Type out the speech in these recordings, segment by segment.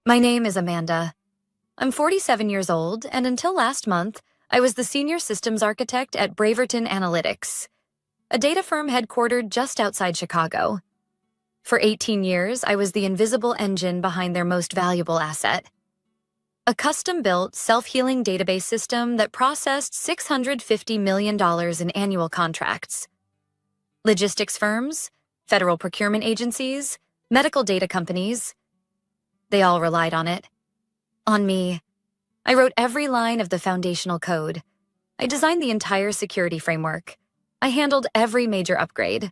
My name is Amanda. I'm 47 years old, and until last month, I was the senior systems architect at Braverton Analytics, a data firm headquartered just outside Chicago. For 18 years, I was the invisible engine behind their most valuable asset. A custom-built, self-healing database system that processed $650 million in annual contracts. Logistics firms, federal procurement agencies, medical data companies, they all relied on it. On me. I wrote every line of the foundational code. I designed the entire security framework. I handled every major upgrade.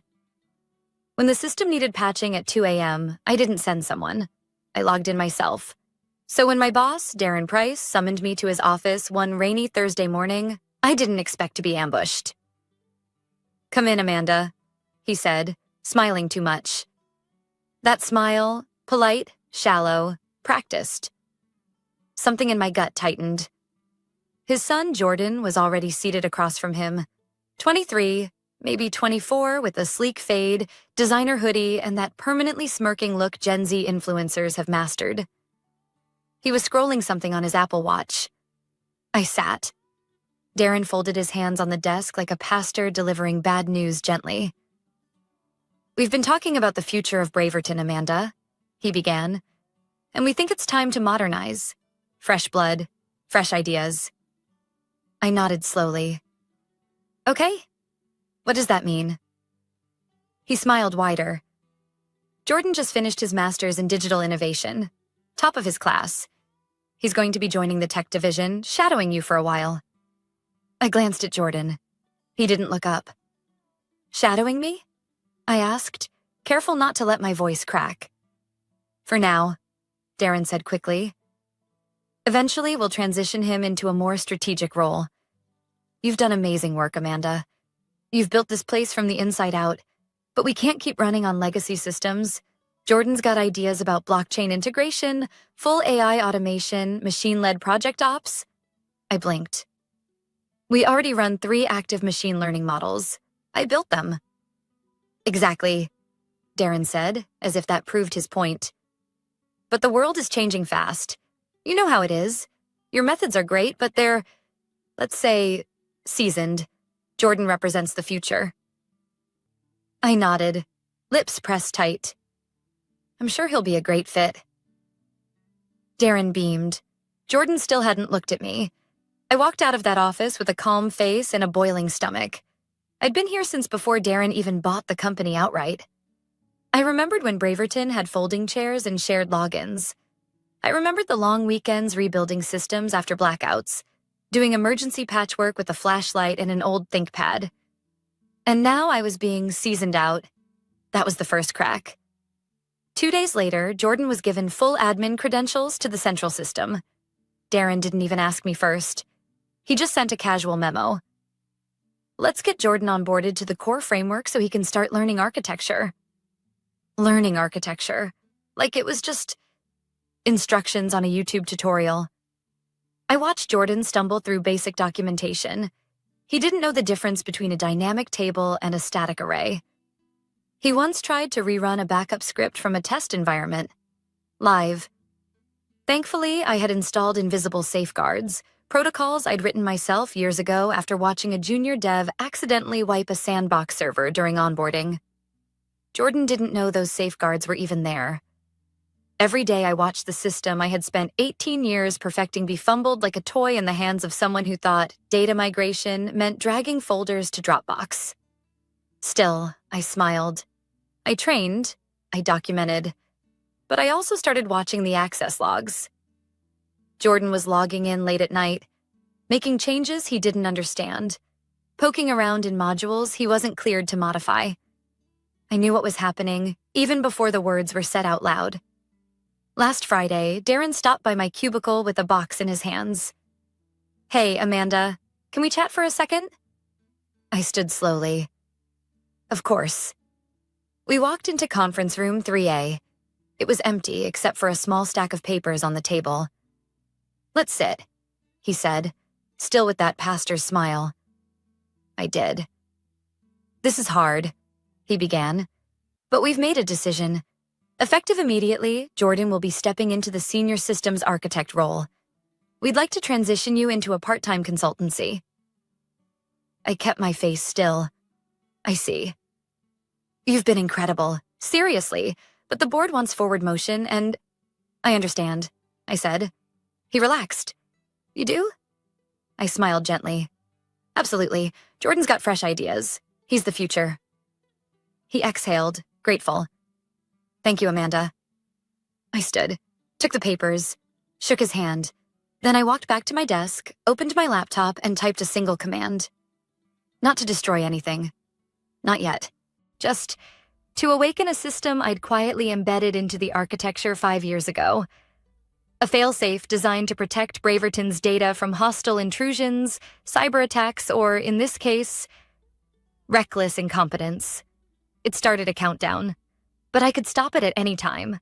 When the system needed patching at 2 a.m., I didn't send someone. I logged in myself. So when my boss, Darren Price, summoned me to his office one rainy Thursday morning, I didn't expect to be ambushed. "Come in, Amanda," he said, smiling too much. That smile, polite, shallow, practiced. Something in my gut tightened. His son, Jordan, was already seated across from him. 23, maybe 24, with a sleek fade, designer hoodie, and that permanently smirking look Gen Z influencers have mastered. He was scrolling something on his Apple Watch. I sat. Darren folded his hands on the desk like a pastor delivering bad news gently. "We've been talking about the future of Braverton, Amanda," he began, "and we think it's time to modernize. Fresh blood, fresh ideas." I nodded slowly. "Okay, what does that mean?" He smiled wider. "Jordan just finished his master's in digital innovation, top of his class. He's going to be joining the tech division, shadowing you for a while." I glanced at Jordan. He didn't look up. "Shadowing me?" I asked, careful not to let my voice crack. "For now," Darren said quickly. "Eventually, we'll transition him into a more strategic role. You've done amazing work, Amanda. You've built this place from the inside out, but we can't keep running on legacy systems. Jordan's got ideas about blockchain integration, full AI automation, machine-led project ops." I blinked. "We already run 3 active machine learning models. I built them." "Exactly," Darren said, as if that proved his point. "But the world is changing fast. You know how it is. Your methods are great, but they're, let's say, seasoned. Jordan represents the future." I nodded, lips pressed tight. "I'm sure he'll be a great fit." Darren beamed. Jordan still hadn't looked at me. I walked out of that office with a calm face and a boiling stomach. I'd been here since before Darren even bought the company outright. I remembered when Braverton had folding chairs and shared logins. I remembered the long weekends rebuilding systems after blackouts, doing emergency patchwork with a flashlight and an old ThinkPad. And now I was being seasoned out. That was the first crack. 2 days later, Jordan was given full admin credentials to the central system. Darren didn't even ask me first. He just sent a casual memo. "Let's get Jordan onboarded to the core framework so he can start learning architecture." Learning architecture. Like it was just instructions on a YouTube tutorial. I watched Jordan stumble through basic documentation. He didn't know the difference between a dynamic table and a static array. He once tried to rerun a backup script from a test environment. Live. Thankfully, I had installed invisible safeguards, protocols I'd written myself years ago after watching a junior dev accidentally wipe a sandbox server during onboarding. Jordan didn't know those safeguards were even there. Every day I watched the system I had spent 18 years perfecting be fumbled like a toy in the hands of someone who thought data migration meant dragging folders to Dropbox. Still, I smiled. I trained, I documented, but I also started watching the access logs. Jordan was logging in late at night, making changes he didn't understand, poking around in modules he wasn't cleared to modify. I knew what was happening, even before the words were said out loud. Last Friday, Darren stopped by my cubicle with a box in his hands. "Hey, Amanda, can we chat for a second?" I stood slowly. "Of course." We walked into conference room 3A. It was empty except for a small stack of papers on the table. "Let's sit," he said, still with that pastor's smile. I did. "This is hard," he began, "but we've made a decision. Effective immediately, Jordan will be stepping into the senior systems architect role. We'd like to transition you into a part-time consultancy. I kept my face still. I see. You've been incredible. Seriously, but the board wants forward motion and… I understand, I said. He relaxed. You do? I smiled gently. Absolutely. Jordan's got fresh ideas. He's the future. He exhaled, grateful. Thank you, Amanda. I stood, took the papers, shook his hand. Then I walked back to my desk, opened my laptop, and typed a single command. Not to destroy anything. Not yet. Just to awaken a system I'd quietly embedded into the architecture 5 years ago. A failsafe designed to protect Braverton's data from hostile intrusions, cyber attacks, or, in this case, reckless incompetence. It started a countdown, but I could stop it at any time.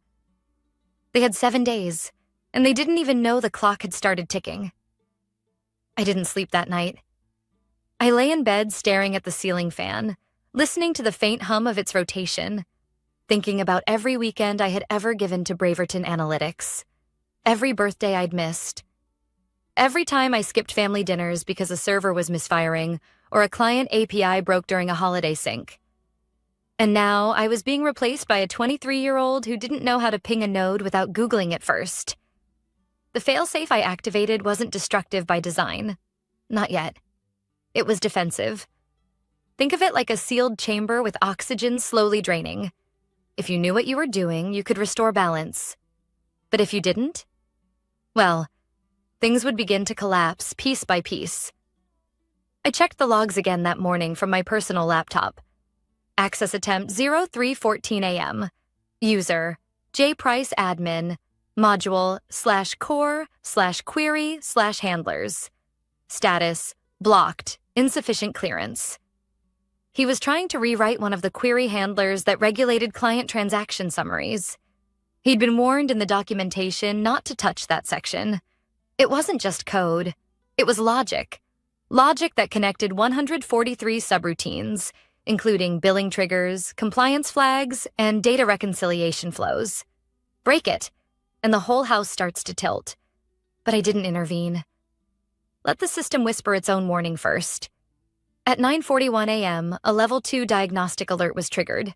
They had 7 days, and they didn't even know the clock had started ticking. I didn't sleep that night. I lay in bed staring at the ceiling fan, listening to the faint hum of its rotation, thinking about every weekend I had ever given to Braverton Analytics, every birthday I'd missed, every time I skipped family dinners because a server was misfiring or a client API broke during a holiday sync. And now I was being replaced by a 23-year-old who didn't know how to ping a node without Googling it first. The failsafe I activated wasn't destructive by design. Not yet. It was defensive. Think of it like a sealed chamber with oxygen slowly draining. If you knew what you were doing, you could restore balance. But if you didn't, well, things would begin to collapse piece by piece. I checked the logs again that morning from my personal laptop. Access attempt 0314 AM. User, jpriceadmin, module/core/query/handlers. Status, blocked, insufficient clearance. He was trying to rewrite one of the query handlers that regulated client transaction summaries. He'd been warned in the documentation not to touch that section. It wasn't just code. It was logic. Logic that connected 143 subroutines, including billing triggers, compliance flags, and data reconciliation flows. Break it, and the whole house starts to tilt. But I didn't intervene. Let the system whisper its own warning first. At 9:41 AM, a Level 2 diagnostic alert was triggered.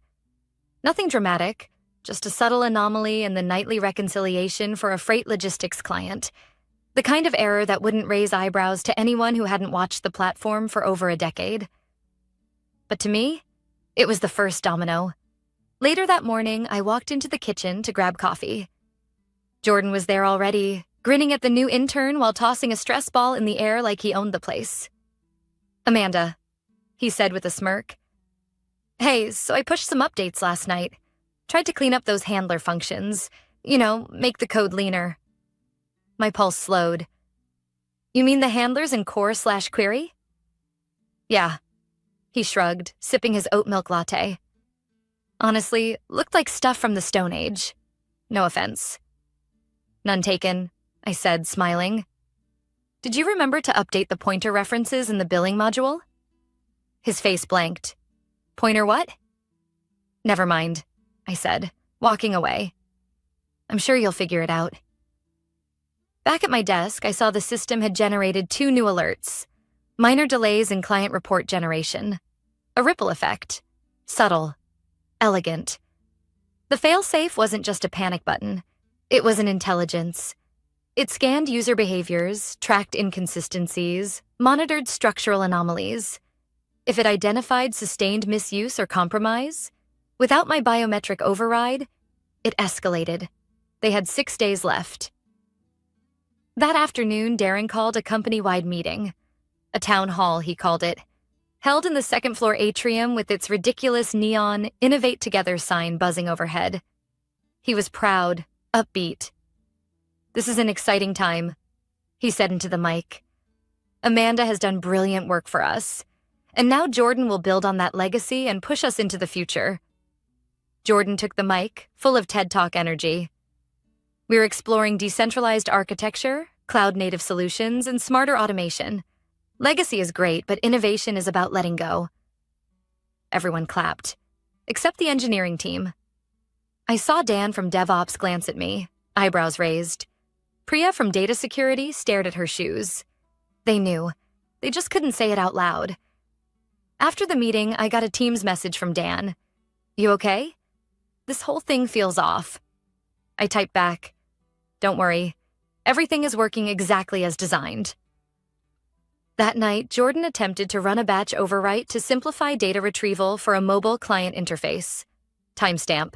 Nothing dramatic, just a subtle anomaly in the nightly reconciliation for a freight logistics client. The kind of error that wouldn't raise eyebrows to anyone who hadn't watched the platform for over a decade. But to me, it was the first domino. Later that morning, I walked into the kitchen to grab coffee. Jordan was there already, grinning at the new intern while tossing a stress ball in the air like he owned the place. Amanda, he said with a smirk. Hey, so I pushed some updates last night. Tried to clean up those handler functions. Make the code leaner. My pulse slowed. You mean the handlers in core/query? Yeah. He shrugged, sipping his oat milk latte. Honestly, looked like stuff from the Stone Age. No offense. None taken, I said, smiling. Did you remember to update the pointer references in the billing module? His face blanked. Pointer what? Never mind, I said, walking away. I'm sure you'll figure it out. Back at my desk, I saw the system had generated 2 new alerts. Minor delays in client report generation. A ripple effect. Subtle. Elegant. The failsafe wasn't just a panic button. It was an intelligence. It scanned user behaviors, tracked inconsistencies, monitored structural anomalies. If it identified sustained misuse or compromise, without my biometric override, it escalated. They had 6 days left. That afternoon, Darren called a company-wide meeting. A town hall, he called it, held in the second-floor atrium with its ridiculous neon Innovate Together sign buzzing overhead. He was proud, upbeat. This is an exciting time, he said into the mic. Amanda has done brilliant work for us, and now Jordan will build on that legacy and push us into the future. Jordan took the mic, full of TED Talk energy. We're exploring decentralized architecture, cloud-native solutions, and smarter automation. Legacy is great, but innovation is about letting go. Everyone clapped, except the engineering team. I saw Dan from DevOps glance at me, eyebrows raised. Priya from Data Security stared at her shoes. They knew. They just couldn't say it out loud. After the meeting, I got a Teams message from Dan. "You okay? This whole thing feels off." I typed back, "Don't worry. Everything is working exactly as designed." That night, Jordan attempted to run a batch overwrite to simplify data retrieval for a mobile client interface. Timestamp: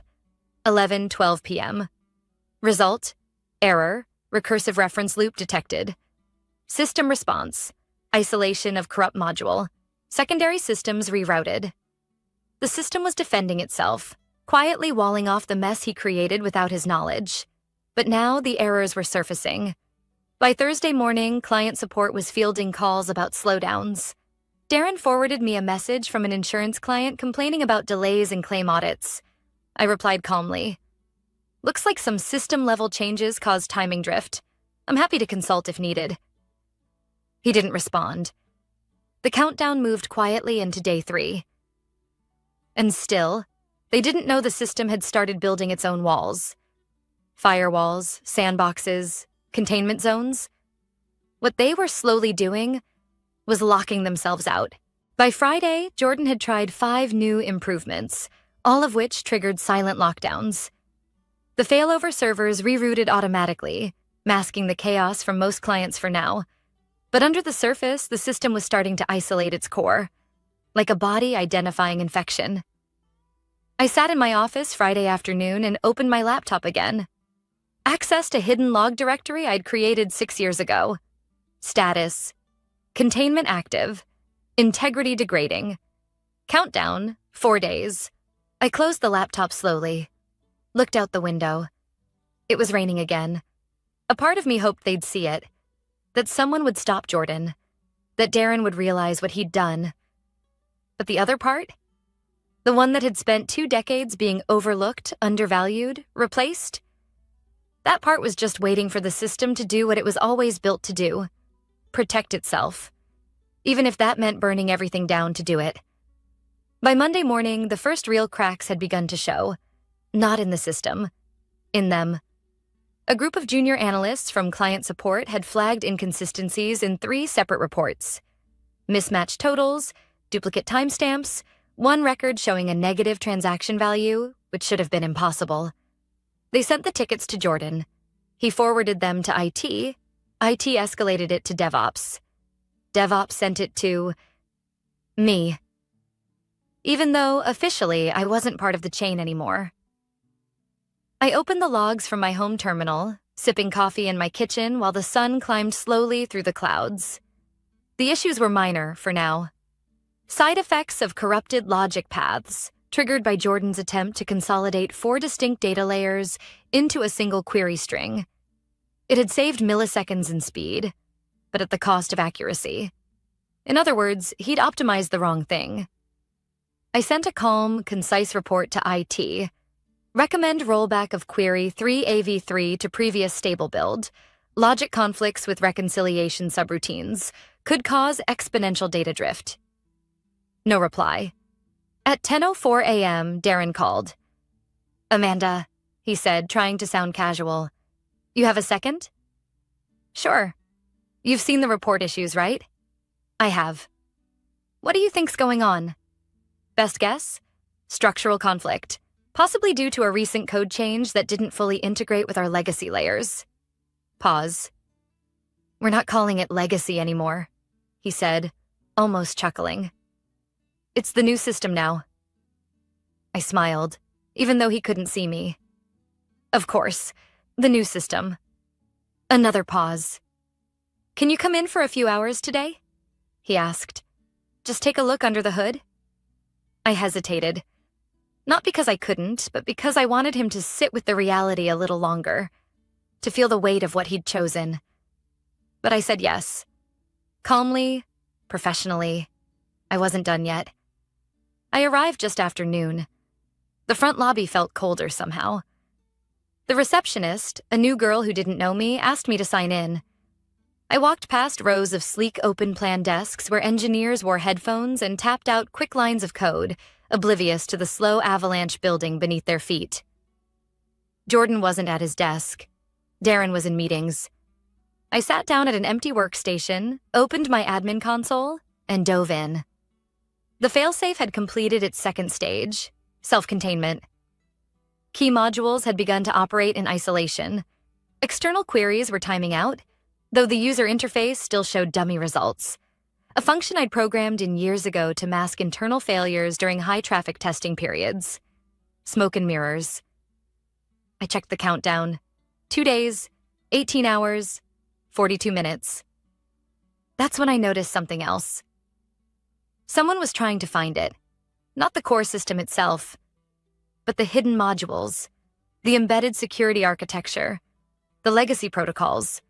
11:12 p.m. Result: error, recursive reference loop detected. System response: isolation of corrupt module. Secondary systems rerouted. The system was defending itself, quietly walling off the mess he created without his knowledge. But now the errors were surfacing. By Thursday morning, client support was fielding calls about slowdowns. Darren forwarded me a message from an insurance client complaining about delays in claim audits. I replied calmly, "Looks like some system-level changes caused timing drift. I'm happy to consult if needed." He didn't respond. The countdown moved quietly into day 3. And still, they didn't know the system had started building its own walls. Firewalls, sandboxes, containment zones. What they were slowly doing was locking themselves out. By Friday, Jordan had tried 5 new improvements, all of which triggered silent lockdowns. The failover servers rerouted automatically, masking the chaos from most clients for now. But under the surface, the system was starting to isolate its core, like a body identifying infection. I sat in my office Friday afternoon and opened my laptop again. Accessed a hidden log directory I'd created 6 years ago. Status: containment active. Integrity degrading. Countdown: 4 days. I closed the laptop slowly. Looked out the window. It was raining again. A part of me hoped they'd see it. That someone would stop Jordan. That Darren would realize what he'd done. But the other part? The one that had spent 2 decades being overlooked, undervalued, replaced? That part was just waiting for the system to do what it was always built to do. Protect itself. Even if that meant burning everything down to do it. By Monday morning, the first real cracks had begun to show. Not in the system. In them. A group of junior analysts from client support had flagged inconsistencies in 3 separate reports. Mismatched totals, duplicate timestamps, one record showing a negative transaction value, which should have been impossible. They sent the tickets to Jordan. He forwarded them to IT. IT escalated it to DevOps. DevOps sent it to me. Even though, officially, I wasn't part of the chain anymore. I opened the logs from my home terminal, sipping coffee in my kitchen while the sun climbed slowly through the clouds. The issues were minor, for now. Side effects of corrupted logic paths, triggered by Jordan's attempt to consolidate 4 distinct data layers into a single query string. It had saved milliseconds in speed, but at the cost of accuracy. In other words, he'd optimized the wrong thing. I sent a calm, concise report to IT. Recommend rollback of query 3AV3 to previous stable build. Logic conflicts with reconciliation subroutines could cause exponential data drift. No reply. At 10:04 a.m., Darren called. "Amanda," he said, trying to sound casual. "You have a second?" "Sure. You've seen the report issues, right?" "I have." "What do you think's going on?" "Best guess? Structural conflict. Possibly due to a recent code change that didn't fully integrate with our legacy layers." Pause. "We're not calling it legacy anymore," he said, almost chuckling. "It's the new system now." I smiled, even though he couldn't see me. "Of course, the new system." Another pause. "Can you come in for a few hours today?" he asked. "Just take a look under the hood?" I hesitated. Not because I couldn't, but because I wanted him to sit with the reality a little longer, to feel the weight of what he'd chosen. But I said yes. Calmly, professionally. I wasn't done yet. I arrived just after noon. The front lobby felt colder somehow. The receptionist, a new girl who didn't know me, asked me to sign in. I walked past rows of sleek open-plan desks where engineers wore headphones and tapped out quick lines of code, oblivious to the slow avalanche building beneath their feet. Jordan wasn't at his desk. Darren was in meetings. I sat down at an empty workstation, opened my admin console, and dove in. The failsafe had completed its second stage, self-containment. Key modules had begun to operate in isolation. External queries were timing out, though the user interface still showed dummy results, a function I'd programmed in years ago to mask internal failures during high-traffic testing periods. Smoke and mirrors. I checked the countdown. 2 days, 18 hours, 42 minutes. That's when I noticed something else. Someone was trying to find it. Not the core system itself, but the hidden modules, the embedded security architecture, the legacy protocols.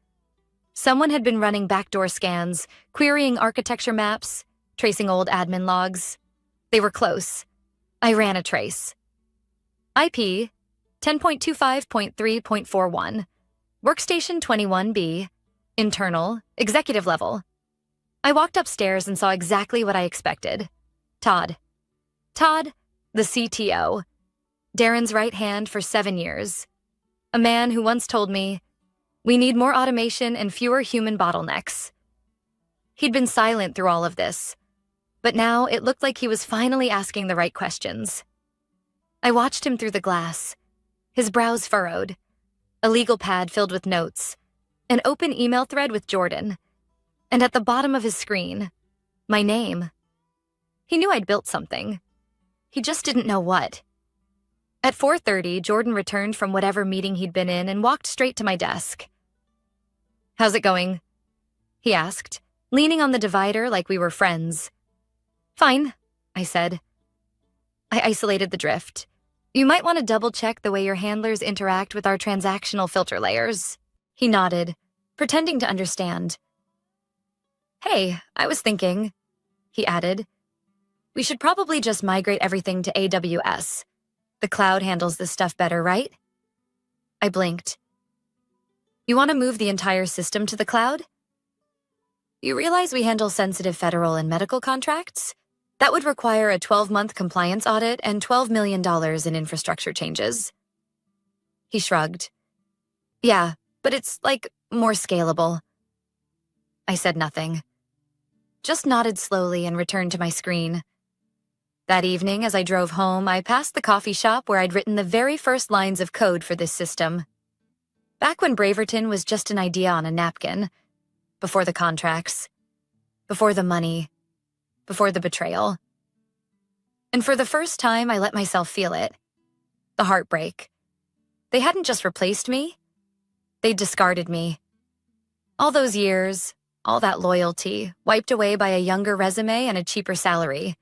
Someone had been running backdoor scans, querying architecture maps, tracing old admin logs. They were close. I ran a trace. IP 10.25.3.41, Workstation 21B, internal, executive level. I walked upstairs and saw exactly what I expected. Todd, the CTO, Darren's right hand for 7 years. A man who once told me, "We need more automation and fewer human bottlenecks." He'd been silent through all of this, but now it looked like he was finally asking the right questions. I watched him through the glass, his brows furrowed, a legal pad filled with notes, an open email thread with Jordan, and at the bottom of his screen, my name. He knew I'd built something. He just didn't know what. At 4:30, Jordan returned from whatever meeting he'd been in and walked straight to my desk. "How's it going?" he asked, leaning on the divider like we were friends. "Fine," I said. I isolated the drift. "You might want to double-check the way your handlers interact with our transactional filter layers." He nodded, pretending to understand. "Hey, I was thinking," he added, "we should probably just migrate everything to AWS. The cloud handles this stuff better, right?" I blinked. "You want to move the entire system to the cloud?" "You realize we handle sensitive federal and medical contracts? That would require a 12-month compliance audit and $12 million in infrastructure changes." He shrugged. "Yeah, but it's, more scalable." I said nothing. Just nodded slowly and returned to my screen. That evening, as I drove home, I passed the coffee shop where I'd written the very first lines of code for this system. Back when Braverton was just an idea on a napkin. Before the contracts. Before the money. Before the betrayal. And for the first time, I let myself feel it. The heartbreak. They hadn't just replaced me. They'd discarded me. All those years, all that loyalty, wiped away by a younger resume and a cheaper salary.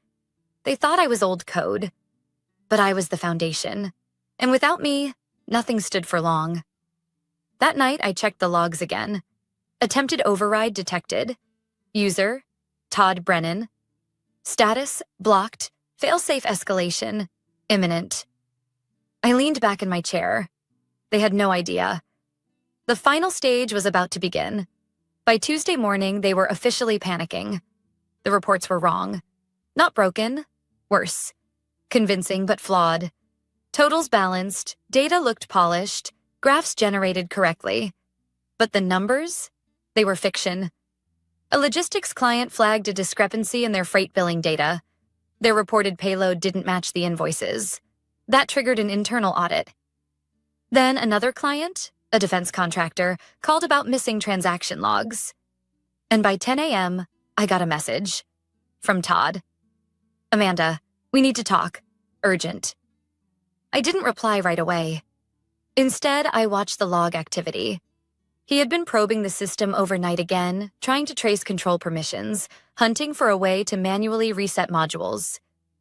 They thought I was old code, but I was the foundation. And without me, nothing stood for long. That night, I checked the logs again. Attempted override detected. User, Todd Brennan. Status, blocked. Failsafe escalation, imminent. I leaned back in my chair. They had no idea. The final stage was about to begin. By Tuesday morning, they were officially panicking. The reports were wrong. Not broken. Worse. Convincing but flawed. Totals balanced, data looked polished, graphs generated correctly. But the numbers? They were fiction. A logistics client flagged a discrepancy in their freight billing data. Their reported payload didn't match the invoices. That triggered an internal audit. Then another client, a defense contractor, called about missing transaction logs. And by 10 a.m., I got a message. From Todd. "Amanda, we need to talk. Urgent." I didn't reply right away. Instead, I watched the log activity. He had been probing the system overnight again, trying to trace control permissions, hunting for a way to manually reset modules.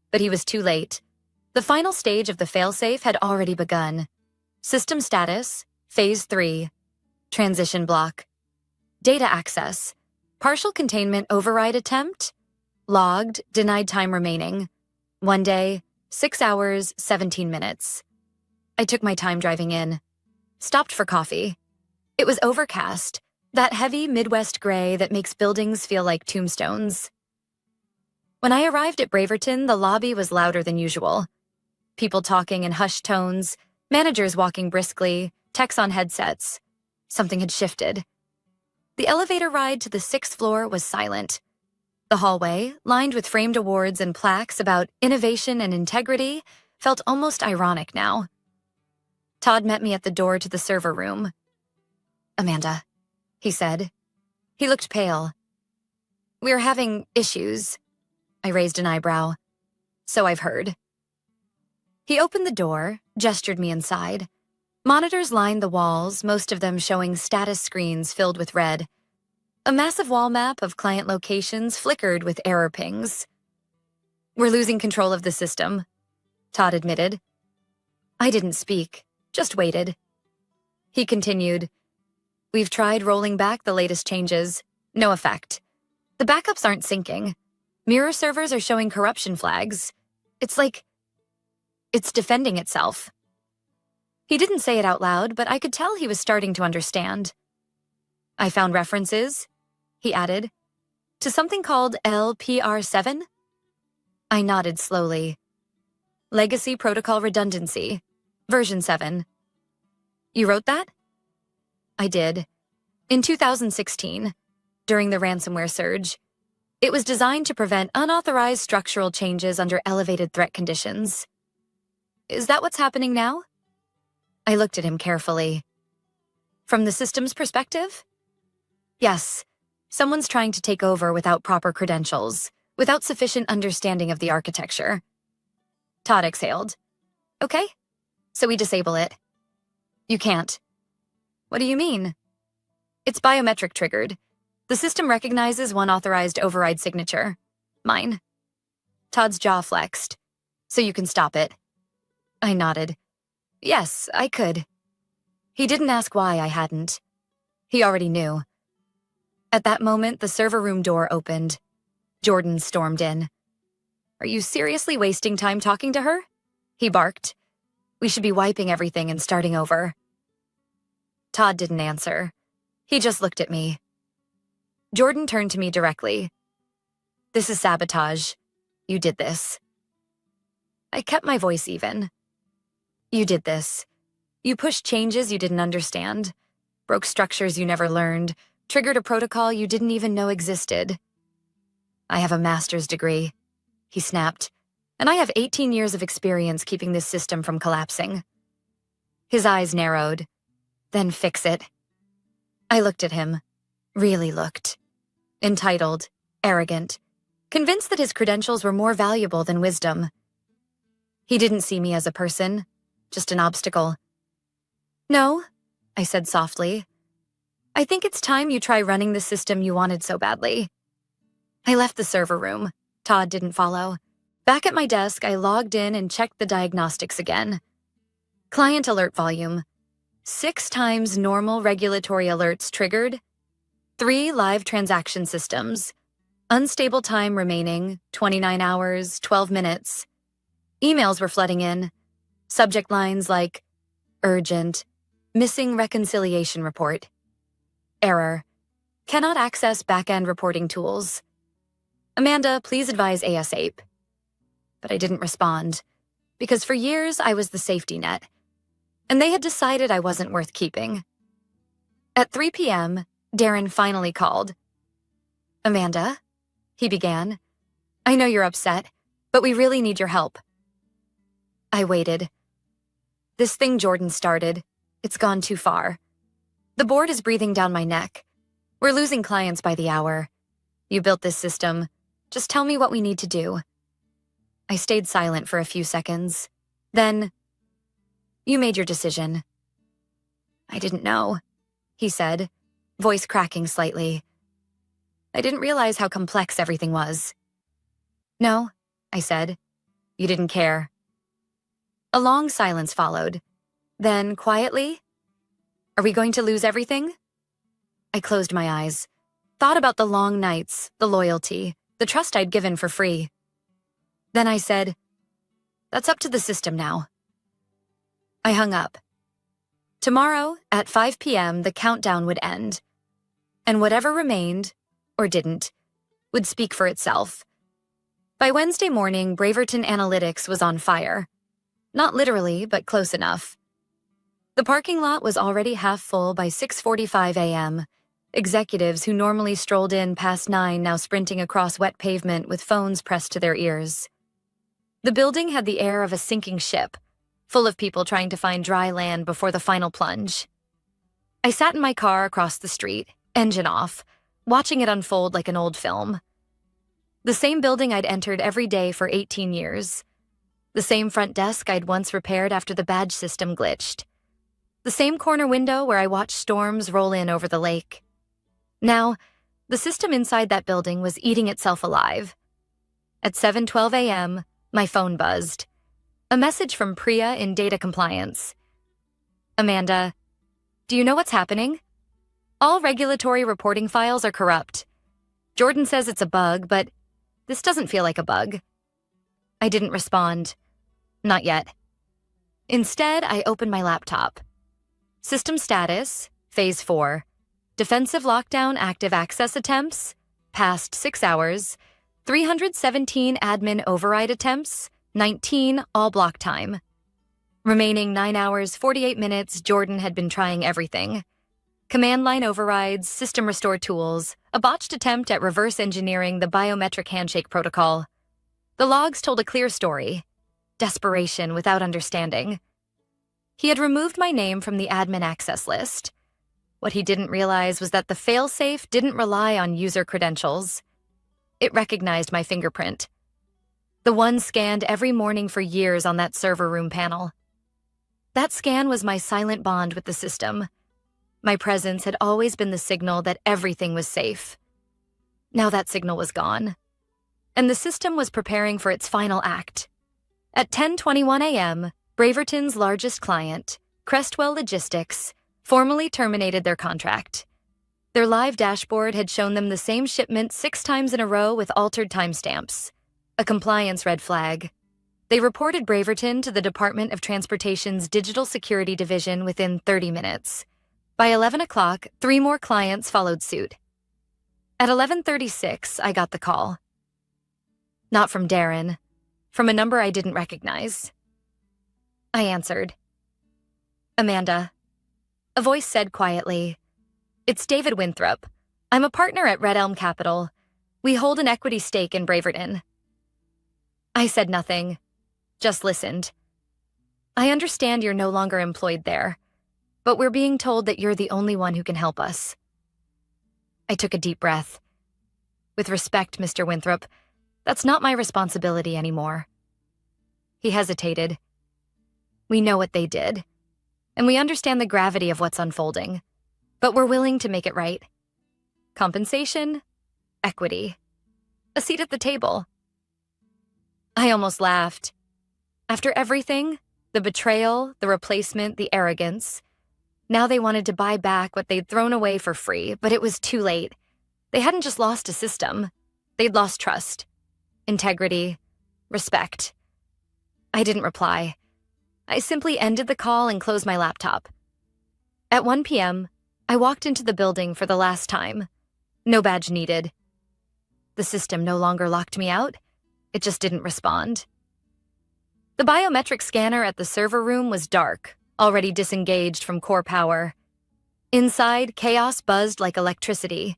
But he was too late. The final stage of the failsafe had already begun. System status, Phase 3. Transition block. Data access. Partial containment override attempt. Logged, denied time remaining. 1 day, 6 hours, 17 minutes. I took my time driving in. Stopped for coffee. It was overcast, that heavy Midwest gray that makes buildings feel like tombstones. When I arrived at Braverton, the lobby was louder than usual. People talking in hushed tones, Managers walking briskly, techs on headsets. Something had shifted. The elevator ride to the 6th floor was silent. The hallway, lined with framed awards and plaques about innovation and integrity, felt almost ironic now. Todd met me at the door to the server room. "Amanda," he said. He looked pale. "We're having issues." I raised an eyebrow. "So I've heard." He opened the door, gestured me inside. Monitors lined the walls, most of them showing status screens filled with red. A massive wall map of client locations flickered with error pings. "We're losing control of the system," Todd admitted. I didn't speak, just waited. He continued, "We've tried rolling back the latest changes. No effect. The backups aren't syncing. Mirror servers are showing corruption flags. It's like it's defending itself." He didn't say it out loud, but I could tell he was starting to understand. "I found references," he added, "to something called LPR7? I nodded slowly. "Legacy Protocol Redundancy, version 7. "You wrote that?" I did. In 2016, during the ransomware surge. It was designed to prevent unauthorized structural changes under elevated threat conditions. "Is that what's happening now?" I looked at him carefully. "From the system's perspective?" "Yes. Someone's trying to take over without proper credentials, without sufficient understanding of the architecture." Todd exhaled. "Okay, so we disable it." "You can't." "What do you mean?" "It's biometric triggered. The system recognizes one authorized override signature. Mine." Todd's jaw flexed. "So you can stop it." I nodded. "Yes, I could." He didn't ask why I hadn't. He already knew. At that moment, the server room door opened. Jordan stormed in. "Are you seriously wasting time talking to her?" he barked. "We should be wiping everything and starting over." Todd didn't answer. He just looked at me. Jordan turned to me directly. "This is sabotage. You did this." I kept my voice even. "You did this. You pushed changes you didn't understand, broke structures you never learned, triggered a protocol you didn't even know existed." "I have a master's degree," he snapped, "and I have 18 years of experience keeping this system from collapsing." His eyes narrowed. "Then fix it." I looked at him. Really looked. Entitled, arrogant, convinced that his credentials were more valuable than wisdom. He didn't see me as a person, just an obstacle. "No," I said softly. "I think it's time you try running the system you wanted so badly." I left the server room. Todd didn't follow. Back at my desk, I logged in and checked the diagnostics again. Client alert volume. 6 times normal regulatory alerts triggered. 3 live transaction systems. Unstable time remaining, 29 hours, 12 minutes. Emails were flooding in. Subject lines like, "Urgent, missing reconciliation report." Error, "Cannot access back-end reporting tools." "Amanda, please advise ASAP." But I didn't respond, because for years I was the safety net, and they had decided I wasn't worth keeping. At 3 p.m., Darren finally called. "Amanda," he began, "I know you're upset, but we really need your help." I waited. "This thing Jordan started, it's gone too far. The board is breathing down my neck. We're losing clients by the hour. You built this system. Just tell me what we need to do." I stayed silent for a few seconds. Then, "You made your decision." "I didn't know," he said, voice cracking slightly. "I didn't realize how complex everything was." "No," I said. "You didn't care." A long silence followed. Then, quietly, "Are we going to lose everything?" I closed my eyes, thought about the long nights, the loyalty, the trust I'd given for free. Then I said, "That's up to the system now." I hung up. Tomorrow, at 5 p.m., the countdown would end. And whatever remained, or didn't, would speak for itself. By Wednesday morning, Braverton Analytics was on fire. Not literally, but close enough. The parking lot was already half full by 6:45 a.m. Executives who normally strolled in past 9 now sprinting across wet pavement with phones pressed to their ears. The building had the air of a sinking ship, full of people trying to find dry land before the final plunge. I sat in my car across the street, engine off, watching it unfold like an old film. The same building I'd entered every day for 18 years. The same front desk I'd once repaired after the badge system glitched. The same corner window where I watched storms roll in over the lake. Now, the system inside that building was eating itself alive. At 7:12 a.m., my phone buzzed. A message from Priya in data compliance. Amanda, do you know what's happening? All regulatory reporting files are corrupt. Jordan says it's a bug, but this doesn't feel like a bug. I didn't respond. Not yet. Instead, I opened my laptop. System status, Phase 4. Defensive lockdown active access attempts, past 6 hours. 317 admin override attempts, 19 all block time. Remaining 9 hours, 48 minutes, Jordan had been trying everything. Command line overrides, system restore tools, a botched attempt at reverse engineering the biometric handshake protocol. The logs told a clear story. Desperation without understanding. He had removed my name from the admin access list. What he didn't realize was that the failsafe didn't rely on user credentials. It recognized my fingerprint. The one scanned every morning for years on that server room panel. That scan was my silent bond with the system. My presence had always been the signal that everything was safe. Now that signal was gone. And the system was preparing for its final act. At 10:21 a.m., Braverton's largest client, Crestwell Logistics, formally terminated their contract. Their live dashboard had shown them the same shipment 6 times in a row with altered timestamps. A compliance red flag. They reported Braverton to the Department of Transportation's Digital Security Division within 30 minutes. By 11 o'clock, 3 more clients followed suit. At 11:36, I got the call. Not from Darren, from a number I didn't recognize. I answered. Amanda. A voice said quietly, "It's David Winthrop. I'm a partner at Red Elm Capital. We hold an equity stake in Braverton." I said nothing, just listened. "I understand you're no longer employed there, but we're being told that you're the only one who can help us." I took a deep breath. "With respect, Mr. Winthrop, that's not my responsibility anymore." He hesitated. "We know what they did, and we understand the gravity of what's unfolding, but we're willing to make it right. Compensation, equity, a seat at the table." I almost laughed. After everything, the betrayal, the replacement, the arrogance, now they wanted to buy back what they'd thrown away for free, but it was too late. They hadn't just lost a system. They'd lost trust, integrity, respect. I didn't reply. I simply ended the call and closed my laptop. At 1 p.m., I walked into the building for the last time. No badge needed. The system no longer locked me out. It just didn't respond. The biometric scanner at the server room was dark, already disengaged from core power. Inside, chaos buzzed like electricity.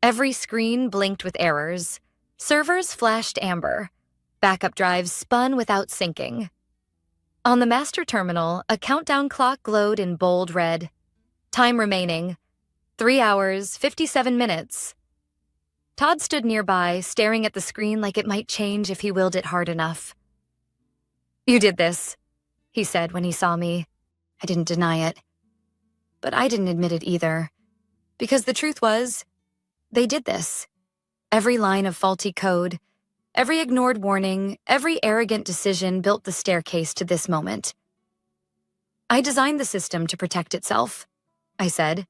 Every screen blinked with errors. Servers flashed amber. Backup drives spun without syncing. On the master terminal, a countdown clock glowed in bold red. Time remaining, 3 hours, 57 minutes. Todd stood nearby, staring at the screen like it might change if he willed it hard enough. "You did this," he said when he saw me. I didn't deny it. But I didn't admit it either. Because the truth was, they did this. Every line of faulty code, every ignored warning, every arrogant decision built the staircase to this moment. "I designed the system to protect itself," I said.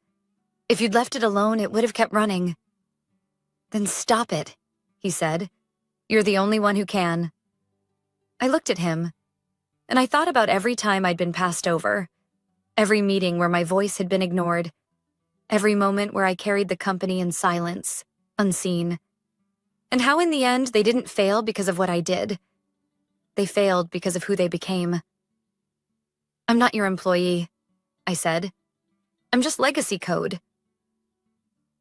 "If you'd left it alone, it would have kept running." "Then stop it," he said. "You're the only one who can." I looked at him, and I thought about every time I'd been passed over, every meeting where my voice had been ignored, every moment where I carried the company in silence, unseen. And how in the end they didn't fail because of what I did. They failed because of who they became. "I'm not your employee," I said. I'm just legacy code.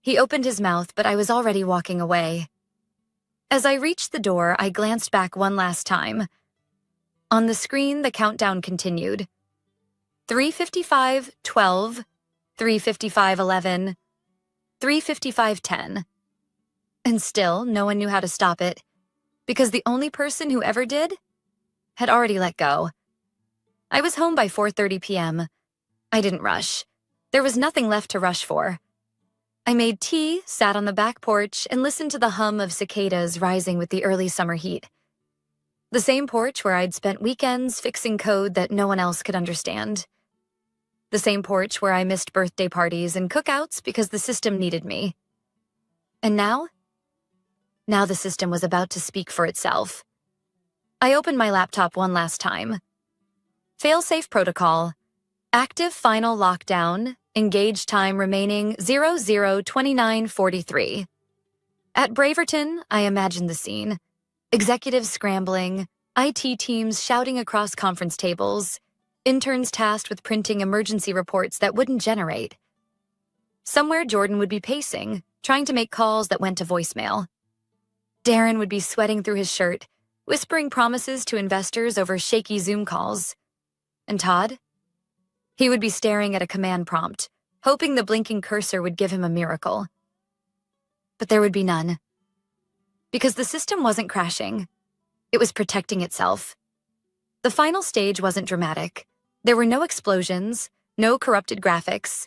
He opened his mouth, but I was already walking away. As I reached the door, I glanced back one last time. On the screen, the countdown continued. 3:55:12, 3:55:11, 3:55:10. And still, no one knew how to stop it, because the only person who ever did had already let go. I was home by 4:30 p.m. I didn't rush. There was nothing left to rush for. I made tea, sat on the back porch, and listened to the hum of cicadas rising with the early summer heat. The same porch where I'd spent weekends fixing code that no one else could understand. The same porch where I missed birthday parties and cookouts because the system needed me. And now? Now the system was about to speak for itself. I opened my laptop one last time. Failsafe protocol. Active final lockdown. Engage time remaining 00:29:43. At Braverton, I imagined the scene. Executives scrambling, IT teams shouting across conference tables, interns tasked with printing emergency reports that wouldn't generate. Somewhere Jordan would be pacing, trying to make calls that went to voicemail. Darren would be sweating through his shirt, whispering promises to investors over shaky Zoom calls. And Todd? He would be staring at a command prompt, hoping the blinking cursor would give him a miracle. But there would be none. Because the system wasn't crashing. It was protecting itself. The final stage wasn't dramatic. There were no explosions, no corrupted graphics,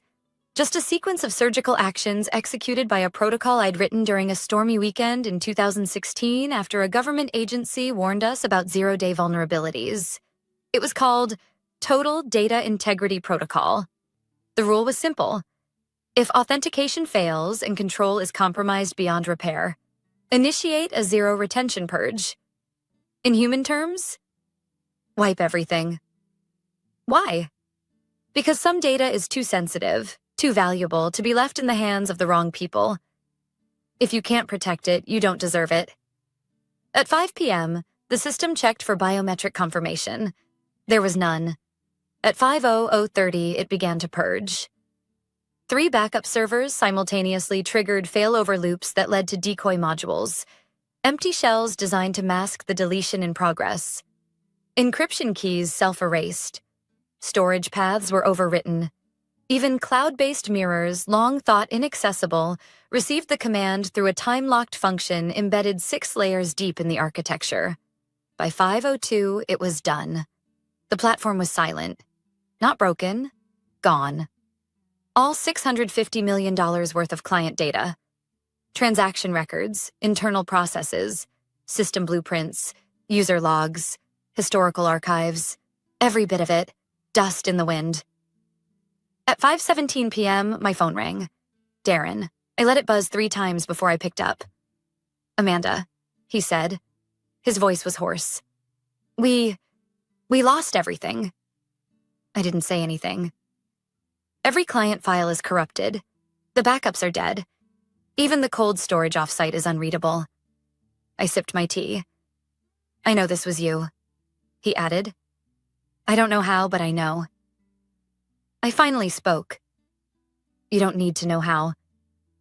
just a sequence of surgical actions executed by a protocol I'd written during a stormy weekend in 2016 after a government agency warned us about zero-day vulnerabilities. It was called Total Data Integrity Protocol. The rule was simple. If authentication fails and control is compromised beyond repair, initiate a zero retention purge. In human terms, wipe everything. Why? Because some data is too sensitive, too valuable to be left in the hands of the wrong people. If you can't protect it, you don't deserve it. At 5 p.m., the system checked for biometric confirmation. There was none. At 5:00:30, it began to purge. 3 backup servers simultaneously triggered failover loops that led to decoy modules, empty shells designed to mask the deletion in progress. Encryption keys self-erased. Storage paths were overwritten. Even cloud-based mirrors, long thought inaccessible, received the command through a time-locked function embedded 6 layers deep in the architecture. By 5:02, it was done. The platform was silent. Not broken. Gone. All $650 million worth of client data. Transaction records, internal processes, system blueprints, user logs, historical archives, every bit of it, dust in the wind. At 5:17 p.m., my phone rang. Darren. I let it buzz 3 times before I picked up. Amanda, he said. His voice was hoarse. We lost everything. I didn't say anything. Every client file is corrupted. The backups are dead. Even the cold storage offsite is unreadable. I sipped my tea. I know this was you, he added. I don't know how, but I know. I finally spoke. You don't need to know how.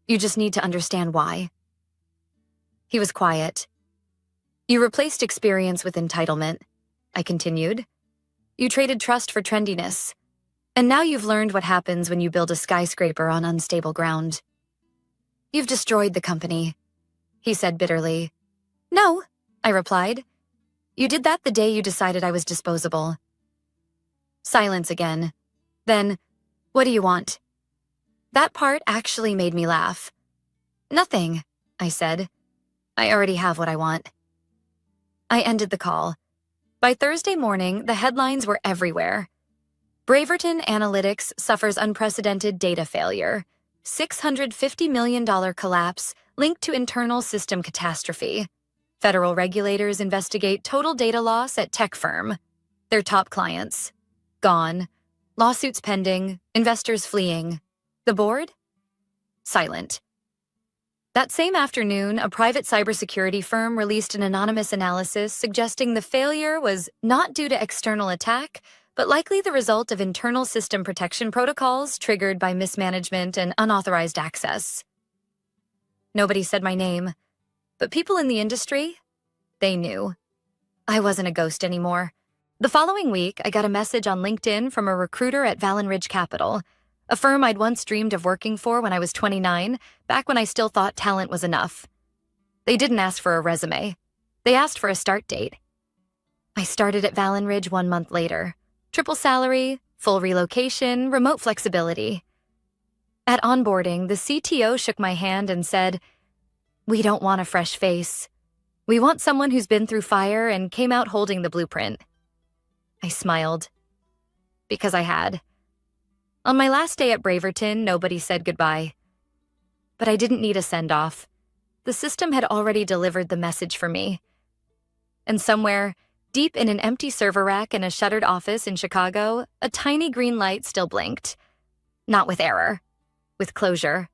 You just need to understand why. He was quiet. You replaced experience with entitlement, I continued. You traded trust for trendiness. And now you've learned what happens when you build a skyscraper on unstable ground. You've destroyed the company, he said bitterly. No, I replied. You did that the day you decided I was disposable. Silence again. Then, what do you want? That part actually made me laugh. Nothing, I said. I already have what I want. I ended the call. By Thursday morning, the headlines were everywhere. Braverton Analytics suffers unprecedented data failure. $650 million collapse linked to internal system catastrophe. Federal regulators investigate total data loss at tech firm. Their top clients. Gone. Lawsuits pending. Investors fleeing. The board? Silent. That same afternoon, a private cybersecurity firm released an anonymous analysis suggesting the failure was not due to external attack, but likely the result of internal system protection protocols triggered by mismanagement and unauthorized access. Nobody said my name, but people in the industry, they knew. I wasn't a ghost anymore. The following week, I got a message on LinkedIn from a recruiter at Vallon Ridge Capital, a firm I'd once dreamed of working for when I was 29, back when I still thought talent was enough. They didn't ask for a resume. They asked for a start date. I started at Vallon Ridge 1 month later. Triple salary, full relocation, remote flexibility. At onboarding, the CTO shook my hand and said, "We don't want a fresh face. We want someone who's been through fire and came out holding the blueprint." I smiled. Because I had. On my last day at Braverton, nobody said goodbye. But I didn't need a send-off. The system had already delivered the message for me. And somewhere, deep in an empty server rack in a shuttered office in Chicago, a tiny green light still blinked. Not with error, with closure.